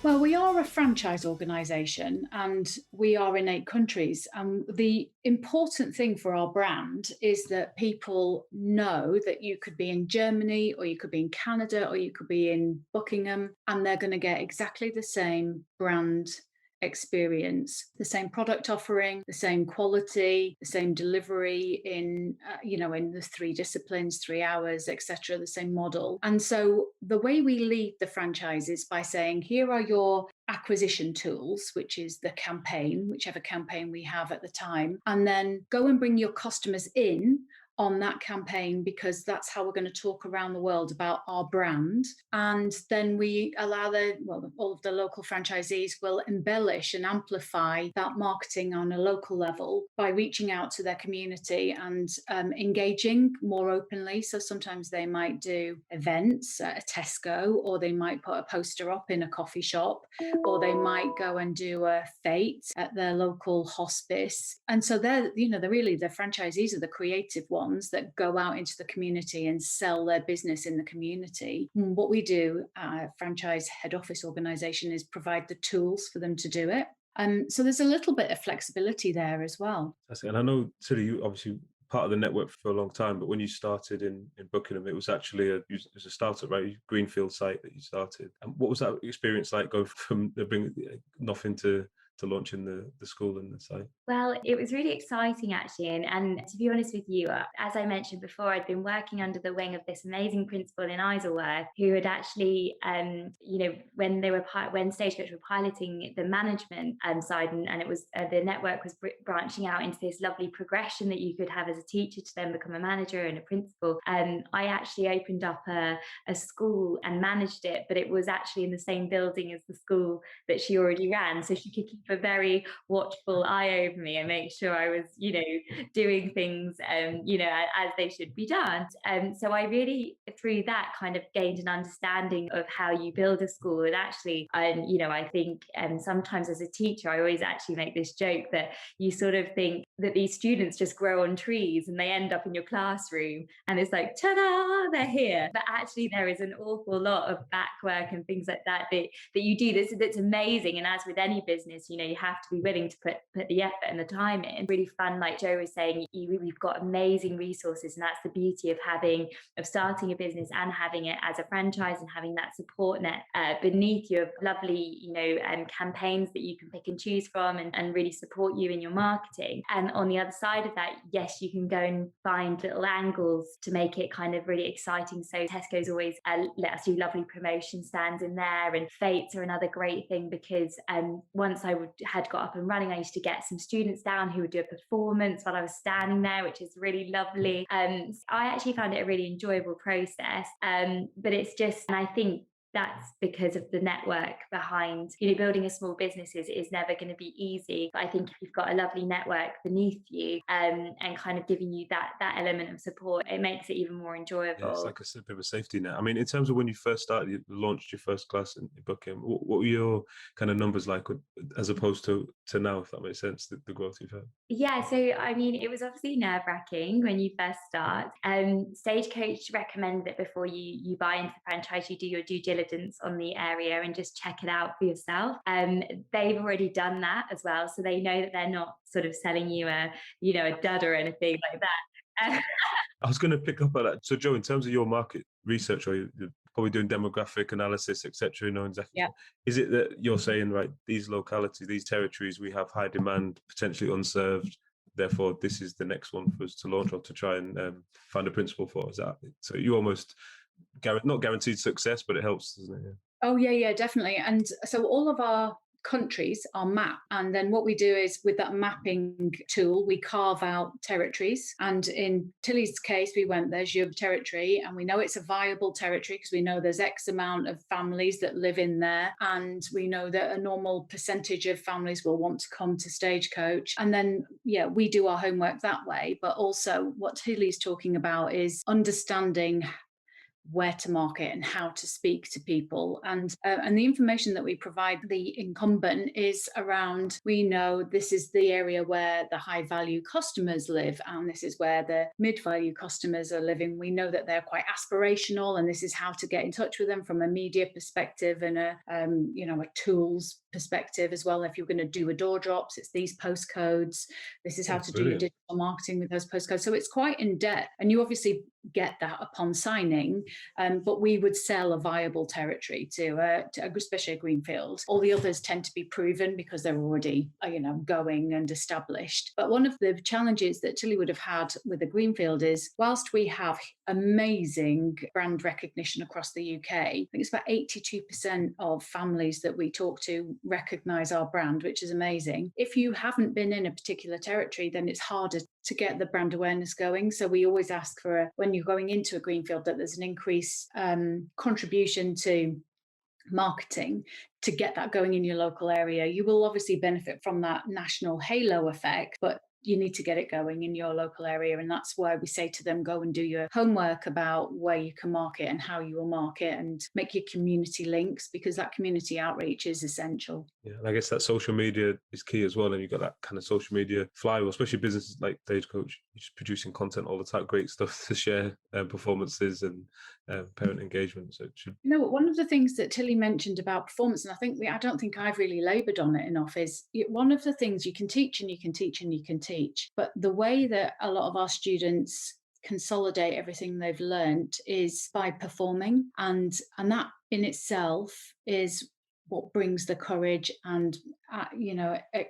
Well, we are a franchise organisation and we are in 8 countries. And the important thing for our brand is that people know that you could be in Germany or you could be in Canada or you could be in Buckingham, and they're going to get exactly the same brand experience, the same product offering, the same quality, the same delivery in in the 3 disciplines, 3 hours, etc., the same model. And so the way we lead the franchise is by saying, here are your acquisition tools, which is the campaign, whichever campaign we have at the time, and then go and bring your customers in on that campaign, because that's how we're going to talk around the world about our brand. And then we allow all of the local franchisees will embellish and amplify that marketing on a local level by reaching out to their community and engaging more openly. So sometimes they might do events at a Tesco, or they might put a poster up in a coffee shop, or they might go and do a fete at their local hospice. And so they're really the franchisees are the creative ones that go out into the community and sell their business in the community. And what we do, franchise head office organisation, is provide the tools for them to do it. So there's a little bit of flexibility there as well. And I know, Tilly, you obviously part of the network for a long time, but when you started in Buckingham, it was actually a startup, right? Greenfield site that you started. And what was that experience like, going from bringing nothing to launching the school and the site? Well, it was really exciting, actually. And to be honest with you, as I mentioned before, I'd been working under the wing of this amazing principal in Isleworth, who had actually, when Stagecoach were piloting the management side, and it was the network was branching out into this lovely progression that you could have as a teacher to then become a manager and a principal. I actually opened up a school and managed it, but it was actually in the same building as the school that she already ran, so she could keep a very watchful eye over me and make sure I was, doing things, as they should be done. So I really, through that, kind of gained an understanding of how you build a school. And actually, I think sometimes as a teacher, I always actually make this joke that you sort of think that these students just grow on trees and they end up in your classroom and it's like, ta-da, they're here. But actually, there is an awful lot of back work and things like that you do that's amazing. And as with any business, you have to be willing to put the effort and the time in. Really fun, like Joe was saying, we've got amazing resources, and that's the beauty of starting a business and having it as a franchise and having that support net beneath you of lovely, campaigns that you can pick and choose from and really support you in your marketing. And on the other side of that, yes, you can go and find little angles to make it kind of really exciting. So Tesco's always let us do lovely promotion stands in there, and fates are another great thing, because once I had got up and running, I used to get some students down who would do a performance while I was standing there, which is really lovely. I actually found it a really enjoyable process, but it's just, and I think that's because of the network behind, building a small business is never going to be easy. But I think if you've got a lovely network beneath you and kind of giving you that element of support, it makes it even more enjoyable. Yeah, it's like a bit of a safety net. I mean, in terms of when you first started, you launched your first class in Buckingham, what were your kind of numbers like as opposed to now, if that makes sense, the growth you've had? Yeah, so I mean, it was obviously nerve-wracking when you first start. Stagecoach recommend that before you buy into the franchise, you do your due diligence on the area and just check it out for yourself. They've already done that as well, so they know that they're not sort of selling you a dud or anything like that. I was going to pick up on that. So, Joe, in terms of your market research, or you're probably doing demographic analysis, etc., exactly. Yeah. Is it that you're saying, right, these localities, these territories, we have high demand, potentially unserved, therefore this is the next one for us to launch or to try and find a principal for? Is that so? You almost not guaranteed success, but it helps, doesn't it? Yeah. Oh yeah, definitely. And so all of our countries are mapped, and then what we do is with that mapping tool we carve out territories. And in Tilly's case, we went, there's your territory, and we know it's a viable territory because we know there's X amount of families that live in there, and we know that a normal percentage of families will want to come to Stagecoach. And then we do our homework that way. But also what Tilly's talking about is understanding where to market and how to speak to people. And the information that we provide the incumbent is around, we know this is the area where the high value customers live, and this is where the mid value customers are living. We know that they're quite aspirational, and this is how to get in touch with them from a media perspective and a tools perspective as well. If you're going to do a door drops, it's these postcodes. This is how to do your digital marketing with those postcodes. So it's quite in depth, and you obviously get that upon signing. But we would sell a viable territory to especially a greenfield. All the others tend to be proven because they're already going and established. But one of the challenges that Tilly would have had with a greenfield is, whilst we have amazing brand recognition across the UK, I think it's about 82% of families that we talk to recognise our brand, which is amazing. If you haven't been in a particular territory, then it's harder to get the brand awareness going. So we always ask for, when you're going into a greenfield, that there's an increased contribution to marketing to get that going in your local area. You will obviously benefit from that national halo effect, but you need to get it going in your local area. And that's why we say to them, go and do your homework about where you can market and how you will market, and make your community links, because that community outreach is essential. Yeah, and I guess that social media is key as well. And you've got that kind of social media flywheel, especially businesses like Stagecoach, just producing content all the time, great stuff to share, performances and parent engagement. So it should... One of the things that Tilly mentioned about performance, and I don't think I've really laboured on it enough, is one of the things you can teach and you can teach and you can teach, but the way that a lot of our students consolidate everything they've learned is by performing, and that in itself is what brings the courage, and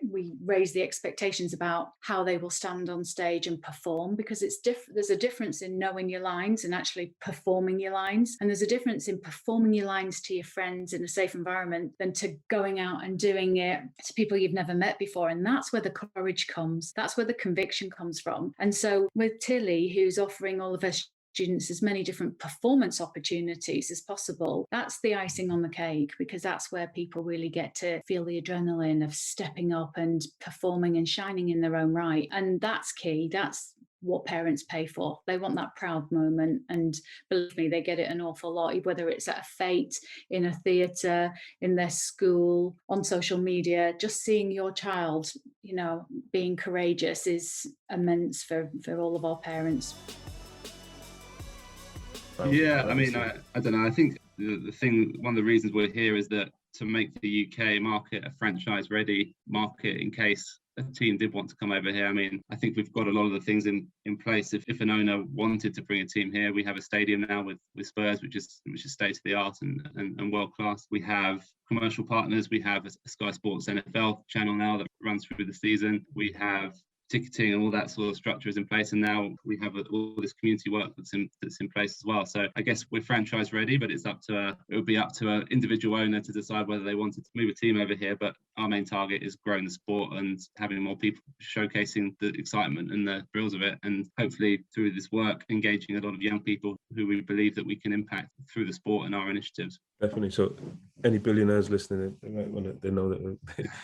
we raise the expectations about how they will stand on stage and perform, because there's a difference in knowing your lines and actually performing your lines, and there's a difference in performing your lines to your friends in a safe environment than to going out and doing it to people you've never met before. And that's where the courage comes, that's where the conviction comes from. And so with Tilly, who's offering all of her students as many different performance opportunities as possible, that's the icing on the cake, because that's where people really get to feel the adrenaline of stepping up and performing and shining in their own right. And that's key. That's what parents pay for. They want that proud moment, and believe me, they get it an awful lot, whether it's at a fete, in a theatre, in their school, on social media. Just seeing your child being courageous is immense for all of our parents. Yeah, I mean, I don't know. I think one of the reasons we're here is that to make the UK market a franchise-ready market in case a team did want to come over here. I mean, I think we've got a lot of the things in place. If an owner wanted to bring a team here, we have a stadium now with Spurs, which is state of the art and world class. We have commercial partners. We have a Sky Sports NFL channel now that runs through the season. We have ticketing and all that sort of structure is in place, and now we have all this community work that's in place as well. So I guess we're franchise ready, but it would be up to an individual owner to decide whether they wanted to move a team over here. But our main target is growing the sport and having more people showcasing the excitement and the thrills of it, and hopefully through this work engaging a lot of young people who we believe that we can impact through the sport and our initiatives. Definitely. So any billionaires listening, they know that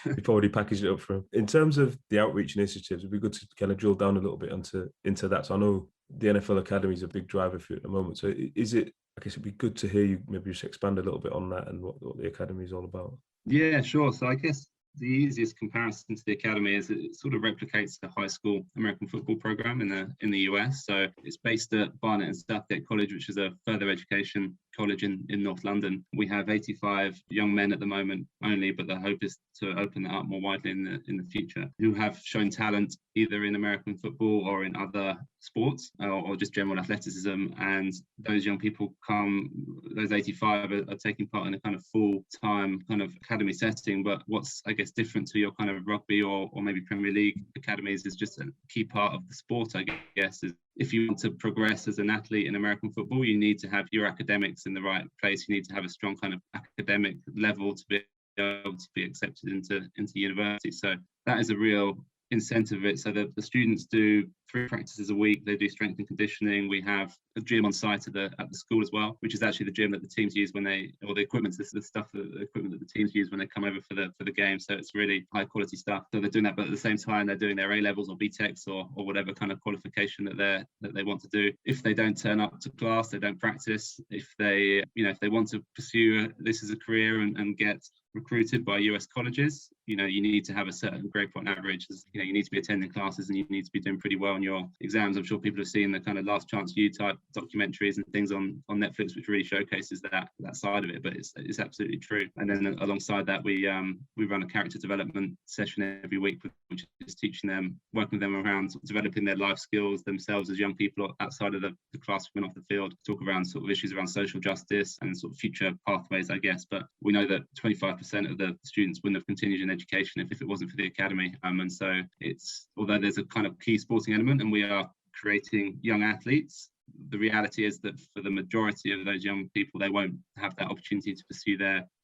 we've already packaged it up for them. In terms of the outreach initiatives, it'd be good to kind of drill down a little bit into that. So I know the NFL Academy is a big driver for you at the moment. So I guess it'd be good to hear you maybe just expand a little bit on that and what the Academy is all about. Yeah, sure. So I guess the easiest comparison to the academy is it sort of replicates the high school American football program in the US. So it's based at Barnet and Southgate College, which is a further education college in North London. We have 85 young men at the moment only, but the hope is to open that up more widely in the future, who have shown talent either in American football or in other sports or just general athleticism. And those young people those 85 are taking part in a kind of full-time kind of academy setting. But what's, I guess, different to your kind of rugby or maybe Premier League academies is just a key part of the sport, I guess, is if you want to progress as an athlete in American football, you need to have your academics in the right place. You need to have a strong kind of academic level to be able to be accepted into university. So that is a real incentive of it. So the students do 3 practices a week. They do strength and conditioning. We have a gym on site at the school as well, which is actually the gym that the teams use when they, or the equipment, the equipment that the teams use when they come over for the game. So it's really high quality stuff. So they're doing that, but at the same time they're doing their A levels or BTECs or whatever kind of qualification that they want to do. If they don't turn up to class, they don't practice. If they want to pursue this as a career and get recruited by US colleges, you need to have a certain grade point average. You need to be attending classes and you need to be doing pretty well on your exams. I'm sure people have seen the kind of Last Chance U type documentaries and things on Netflix, which really showcases that side of it. But it's absolutely true. And then alongside that, we run a character development session every week, which is teaching them, working with them around developing their life skills themselves as young people outside of the classroom and off the field. Talk around sort of issues around social justice and sort of future pathways, I guess. But we know that 25% of the students wouldn't have continued in education if it wasn't for the academy. And so although there's a kind of key sporting element and we are creating young athletes, the reality is that for the majority of those young people, they won't have that opportunity to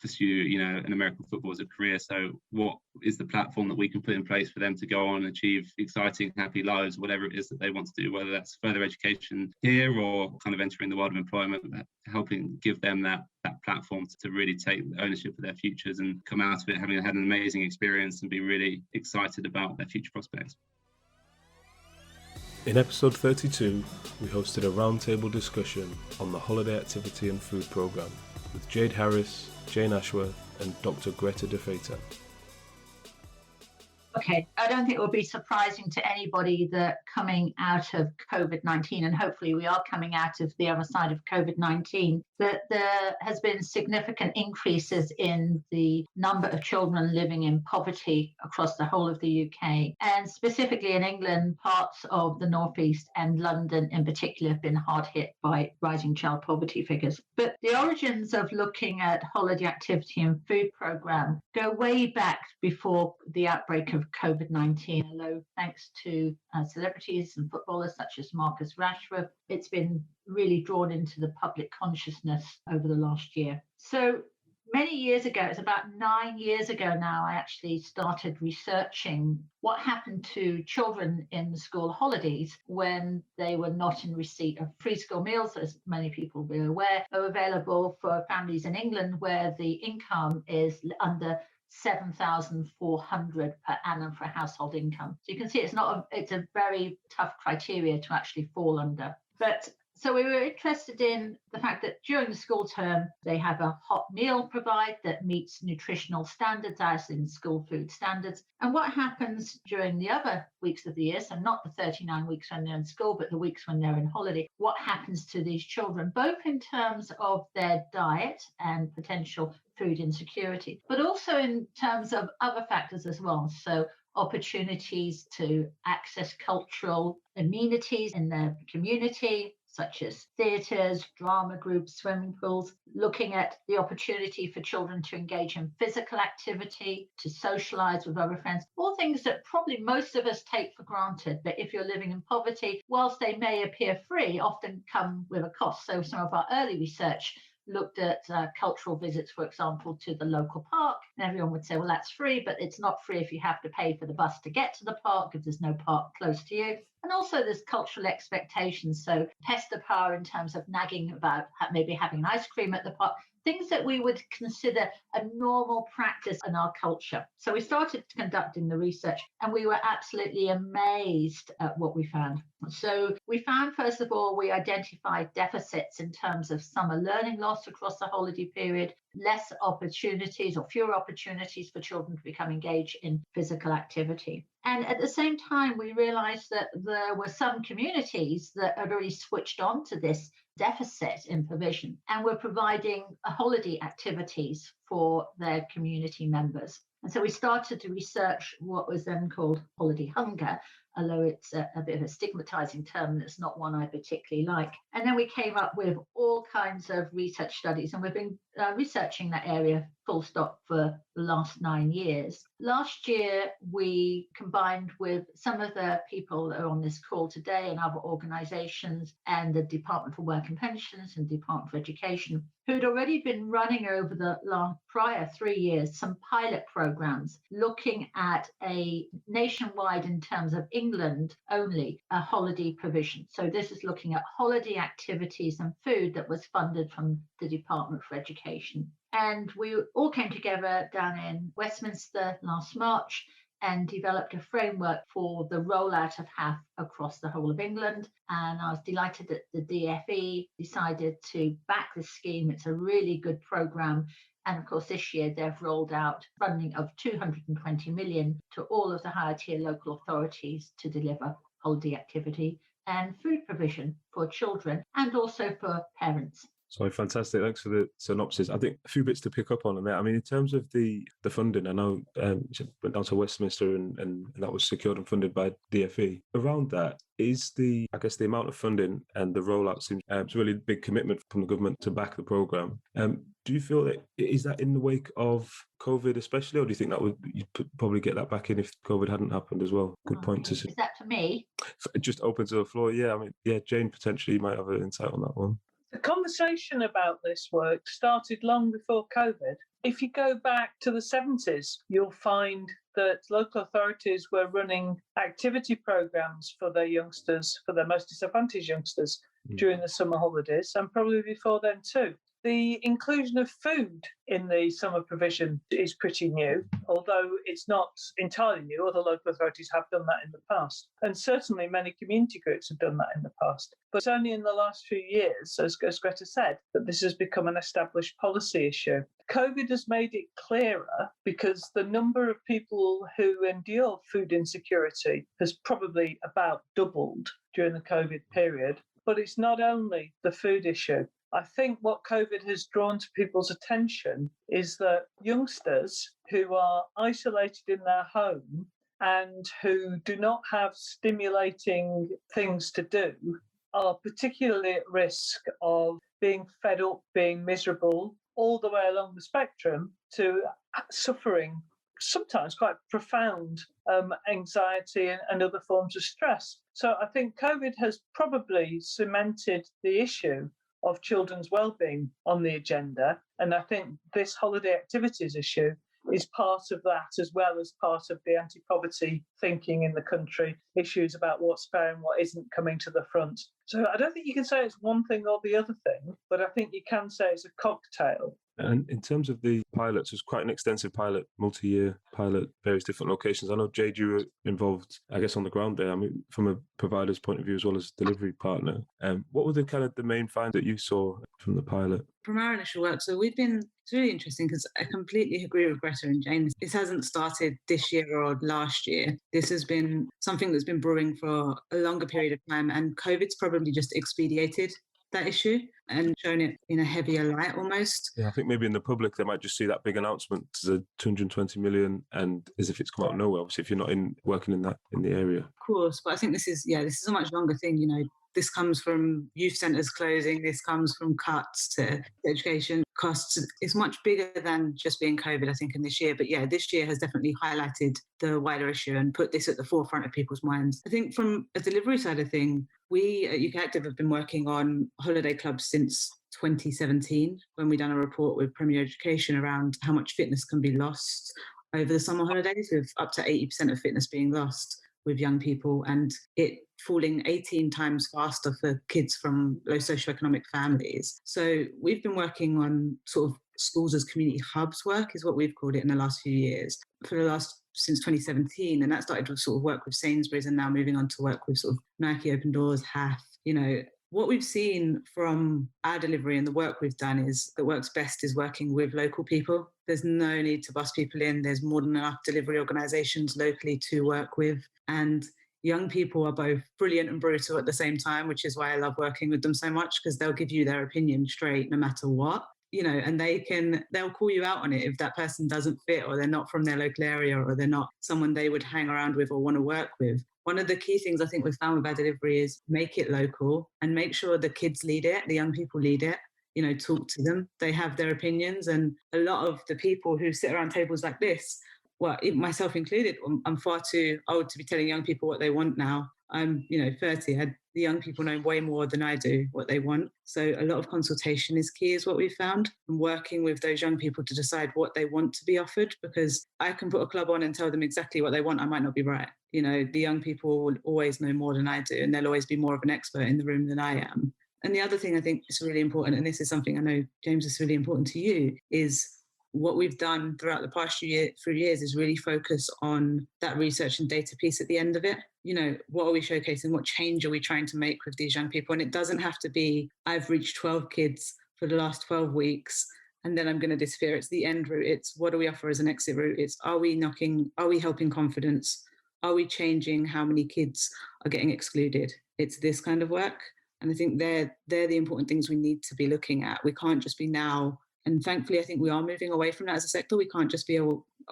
pursue an American football as a career. So what is the platform that we can put in place for them to go on and achieve exciting, happy lives, whatever it is that they want to do, whether that's further education here or kind of entering the world of employment, helping give them that platform to really take ownership of their futures and come out of it having had an amazing experience and be really excited about their future prospects. In episode 32, we hosted a roundtable discussion on the Holiday Activity and Food Programme with Jade Harris, Jane Ashworth and Dr. Greta De Feta. Okay, I don't think it will be surprising to anybody that coming out of COVID-19, and hopefully we are coming out of the other side of COVID-19, that there has been significant increases in the number of children living in poverty across the whole of the UK. And specifically in England, parts of the North East and London in particular have been hard hit by rising child poverty figures. But the origins of looking at holiday activity and food programme go way back before the outbreak of COVID-19, although thanks to celebrities and footballers such as Marcus Rashford, it's been really drawn into the public consciousness over the last year. So many years ago, it's about 9 years ago now, I actually started researching what happened to children in school holidays when they were not in receipt of free school meals, as many people will be aware, are available for families in England where the income is under 7,400 per annum for household income. So you can see it's a very tough criteria to actually fall under. But so we were interested in the fact that during the school term, they have a hot meal provided that meets nutritional standards, as in school food standards. And what happens during the other weeks of the year, so not the 39 weeks when they're in school, but the weeks when they're in holiday, what happens to these children, both in terms of their diet and potential food insecurity, but also in terms of other factors as well. So opportunities to access cultural amenities in their community, such as theatres, drama groups, swimming pools, looking at the opportunity for children to engage in physical activity, to socialise with other friends, all things that probably most of us take for granted. But if you're living in poverty, whilst they may appear free, often come with a cost. So some of our early research looked at cultural visits, for example, to the local park. And everyone would say, well, that's free, but it's not free if you have to pay for the bus to get to the park, if there's no park close to you. And also there's cultural expectations. So tester power in terms of nagging about maybe having an ice cream at the park, things that we would consider a normal practice in our culture. So we started conducting the research and we were absolutely amazed at what we found. So we found, first of all, we identified deficits in terms of summer learning loss across the holiday period, less opportunities or fewer opportunities for children to become engaged in physical activity. And at the same time, we realized that there were some communities that had already switched on to this deficit in provision and were providing holiday activities for their community members. And so we started to research what was then called holiday hunger, although it's a bit of a stigmatizing term and it's not one I particularly like. And then we came up with all kinds of research studies, and we've been researching that area full stop for the last 9 years. Last year, we combined with some of the people that are on this call today and other organisations and the Department for Work and Pensions and Department for Education, who'd already been running over the prior 3 years some pilot programmes looking at a nationwide, in terms of England only, a holiday provision. So this is looking at holiday activities and food that was funded from the Department for Education. And we all came together down in Westminster last March and developed a framework for the rollout of HAF across the whole of England. And I was delighted that the DFE decided to back the scheme. It's a really good programme. And of course, this year they've rolled out funding of 220 million to all of the higher tier local authorities to deliver holiday activity and food provision for children and also for parents. So fantastic. Thanks for the synopsis. I think a few bits to pick up on there. I mean, in terms of the funding, I know you went down to Westminster and that was secured and funded by DFE. Around that, is the amount of funding and the rollout seems it's a really big commitment from the government to back the programme. Do you feel that is that in the wake of COVID especially, or do you think that you'd probably get that back in if COVID hadn't happened as well? Good point to see. Is that for me? Just open to the floor. Yeah, I mean, yeah, Jane potentially might have an insight on that one. The conversation about this work started long before COVID. If you go back to the 70s, you'll find that local authorities were running activity programs for their youngsters, for their most disadvantaged youngsters, during the summer holidays, and probably before then too. The inclusion of food in the summer provision is pretty new, although it's not entirely new. Other local authorities have done that in the past. And certainly many community groups have done that in the past. But it's only in the last few years, as Greta said, that this has become an established policy issue. COVID has made it clearer because the number of people who endure food insecurity has probably about doubled during the COVID period. But it's not only the food issue. I think what COVID has drawn to people's attention is that youngsters who are isolated in their home and who do not have stimulating things to do are particularly at risk of being fed up, being miserable, all the way along the spectrum to suffering sometimes quite profound anxiety and other forms of stress. So I think COVID has probably cemented the issue of children's wellbeing on the agenda. And I think this holiday activities issue is part of that, as well as part of the anti-poverty thinking in the country, issues about what's fair and what isn't coming to the front. So I don't think you can say it's one thing or the other thing, but I think you can say it's a cocktail. And in terms of the pilots, it was quite an extensive pilot, multi-year pilot, various different locations. I know, Jade, you were involved, I guess, on the ground there. I mean, from a provider's point of view as well as delivery partner. What were the main finds that you saw from the pilot? From our initial work, it's really interesting because I completely agree with Greta and Jane. This hasn't started this year or last year. This has been something that's been brewing for a longer period of time, and COVID's probably just expedited that issue and shown it in a heavier light almost. Yeah, I think maybe in the public they might just see that big announcement, the 220 million, and as if it's come out of nowhere, obviously, if you're not working in the area. Of course, but I think this is a much longer thing, you know. This comes from youth centres closing, this comes from cuts to education costs. It's much bigger than just being COVID, I think, in this year. But yeah, this year has definitely highlighted the wider issue and put this at the forefront of people's minds. I think from a delivery side of thing, we at UK Active have been working on holiday clubs since 2017, when we done a report with Premier Education around how much fitness can be lost over the summer holidays, with up to 80% of fitness being lost with young people, and it falling 18 times faster for kids from low socioeconomic families. So we've been working on sort of schools as community hubs work, is what we've called it in the last few years, since 2017. And that started to sort of work with Sainsbury's and now moving on to work with sort of Nike, Open Doors, HAF. You know, what we've seen from our delivery and the work we've done is that works best is working with local people. There's no need to bus people in. There's more than enough delivery organisations locally to work with. And young people are both brilliant and brutal at the same time, which is why I love working with them so much, because they'll give you their opinion straight no matter what, you know, and they'll call you out on it if that person doesn't fit, or they're not from their local area, or they're not someone they would hang around with or want to work with. One of the key things I think we've found with our delivery is make it local and make sure the kids lead it, the young people lead it. talk to them. They have their opinions, and a lot of the people who sit around tables like this, well, myself included, I'm far too old to be telling young people what they want now. I'm 30. The young people know way more than I do what they want. So a lot of consultation is key, is what we've found, and working with those young people to decide what they want to be offered, because I can put a club on and tell them exactly what they want. I might not be right. The young people will always know more than I do, and they'll always be more of an expert in the room than I am. And the other thing I think is really important, and this is something I know, James, is really important to you, is what we've done throughout the past few years is really focus on that research and data piece at the end of it. What are we showcasing? What change are we trying to make with these young people? And it doesn't have to be, I've reached 12 kids for the last 12 weeks and then I'm going to disappear. It's the end route. It's what do we offer as an exit route? It's are we helping confidence? Are we changing how many kids are getting excluded? It's this kind of work. And I think they're the important things we need to be looking at. We can't just be now. And thankfully, I think we are moving away from that as a sector. We can't just be,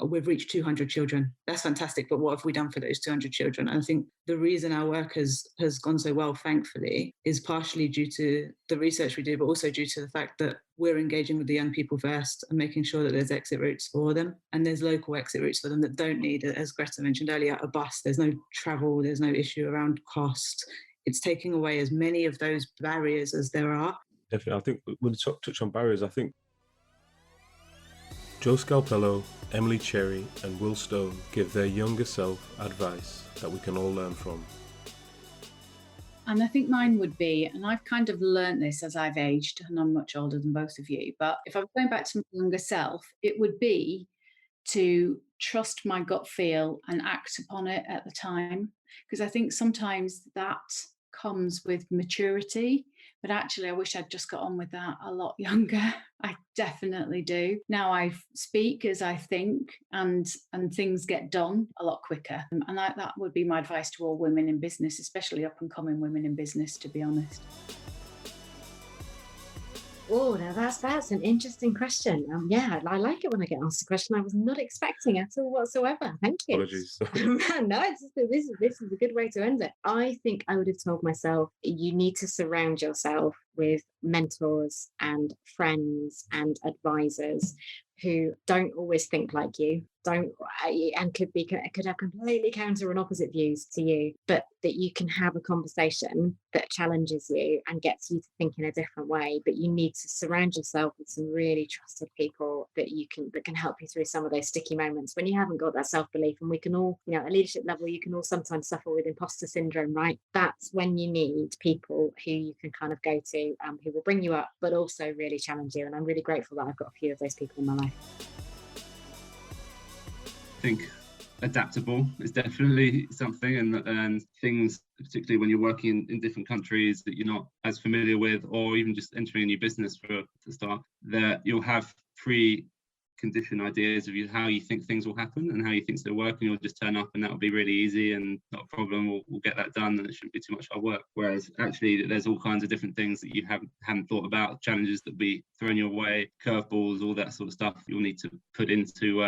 we've reached 200 children. That's fantastic, but what have we done for those 200 children? And I think the reason our work has gone so well, thankfully, is partially due to the research we do, but also due to the fact that we're engaging with the young people first and making sure that there's exit routes for them. And there's local exit routes for them that don't need, as Greta mentioned earlier, a bus. There's no travel, there's no issue around cost. It's taking away as many of those barriers as there are. Definitely. I think when we touch on barriers, I think Joe Scalpello, Emily Cherry and Will Stone give their younger self advice that we can all learn from. And I think mine would be, and I've kind of learnt this as I've aged, and I'm much older than both of you, but if I'm going back to my younger self, it would be to trust my gut feel and act upon it at the time. Because I think sometimes that comes with maturity, but actually I wish I'd just got on with that a lot younger. I definitely do. Now I speak as I think, and things get done a lot quicker. And that would be my advice to all women in business, especially up and coming women in business, to be honest. Oh, now that's an interesting question. Yeah, I like it when I get asked a question I was not expecting at all whatsoever. Thank you. Apologies. No, this is a good way to end it. I think I would have told myself, you need to surround yourself with mentors and friends and advisors who don't always think like you, could have completely counter and opposite views to you, but that you can have a conversation that challenges you and gets you to think in a different way. But you need to surround yourself with some really trusted people that can help you through some of those sticky moments when you haven't got that self-belief. And we can all, at a leadership level, you can all sometimes suffer with imposter syndrome, right? That's when you need people who you can kind of go to, who will bring you up, but also really challenge you. And I'm really grateful that I've got a few of those people in my life. I think adaptable is definitely something, and things, particularly when you're working in different countries that you're not as familiar with, or even just entering a new business to start, that you'll have pre-conditioned ideas of how you think things will happen and how you think they'll work, and you'll just turn up and that'll be really easy and not a problem. We'll get that done and it shouldn't be too much hard work. Whereas actually there's all kinds of different things that you haven't thought about, challenges that be thrown your way, curveballs, all that sort of stuff you'll need to put into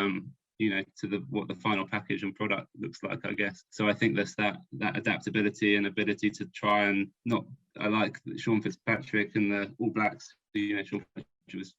to what the final package and product looks like, I guess. So I think there's that adaptability and ability to try and not. I like Sean Fitzpatrick and the All Blacks. Sean was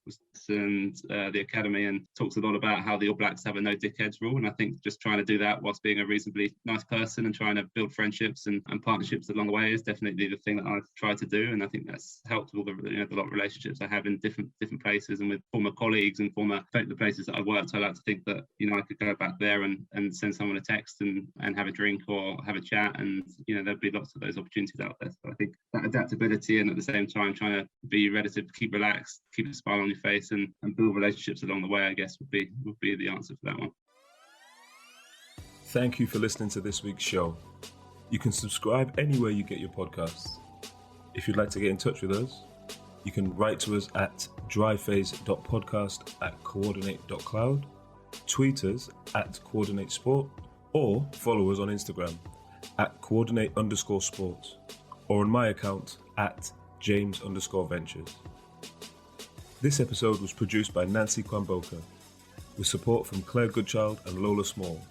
and the academy, and talks a lot about how the All Blacks have a no dickheads rule, and I think just trying to do that whilst being a reasonably nice person and trying to build friendships and partnerships along the way is definitely the thing that I've tried to do, and I think that's helped all the lot of relationships I have in different places and with former colleagues and the places that I worked. I like to think that I could go back there and send someone a text and have a drink or have a chat, and there'd be lots of those opportunities out there. So I think that adaptability, and at the same time trying to be relative, keep relaxed, keep a smile on your face, and build relationships along the way, I guess would be the answer for that one. Thank you for listening to this week's show. You can subscribe anywhere you get your podcasts. If you'd like to get in touch with us, you can write to us at dryphase.podcast@coordinate.cloud, tweet us at coordinatesport, or follow us on Instagram at coordinate_sports, or on my account at James_Ventures. This episode was produced by Nancy Kwamboka, with support from Claire Goodchild and Lola Small,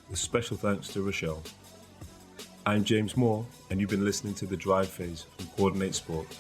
with special thanks to Rochelle. I'm James Moore, and you've been listening to The Drive Phase from Coordinate Sport.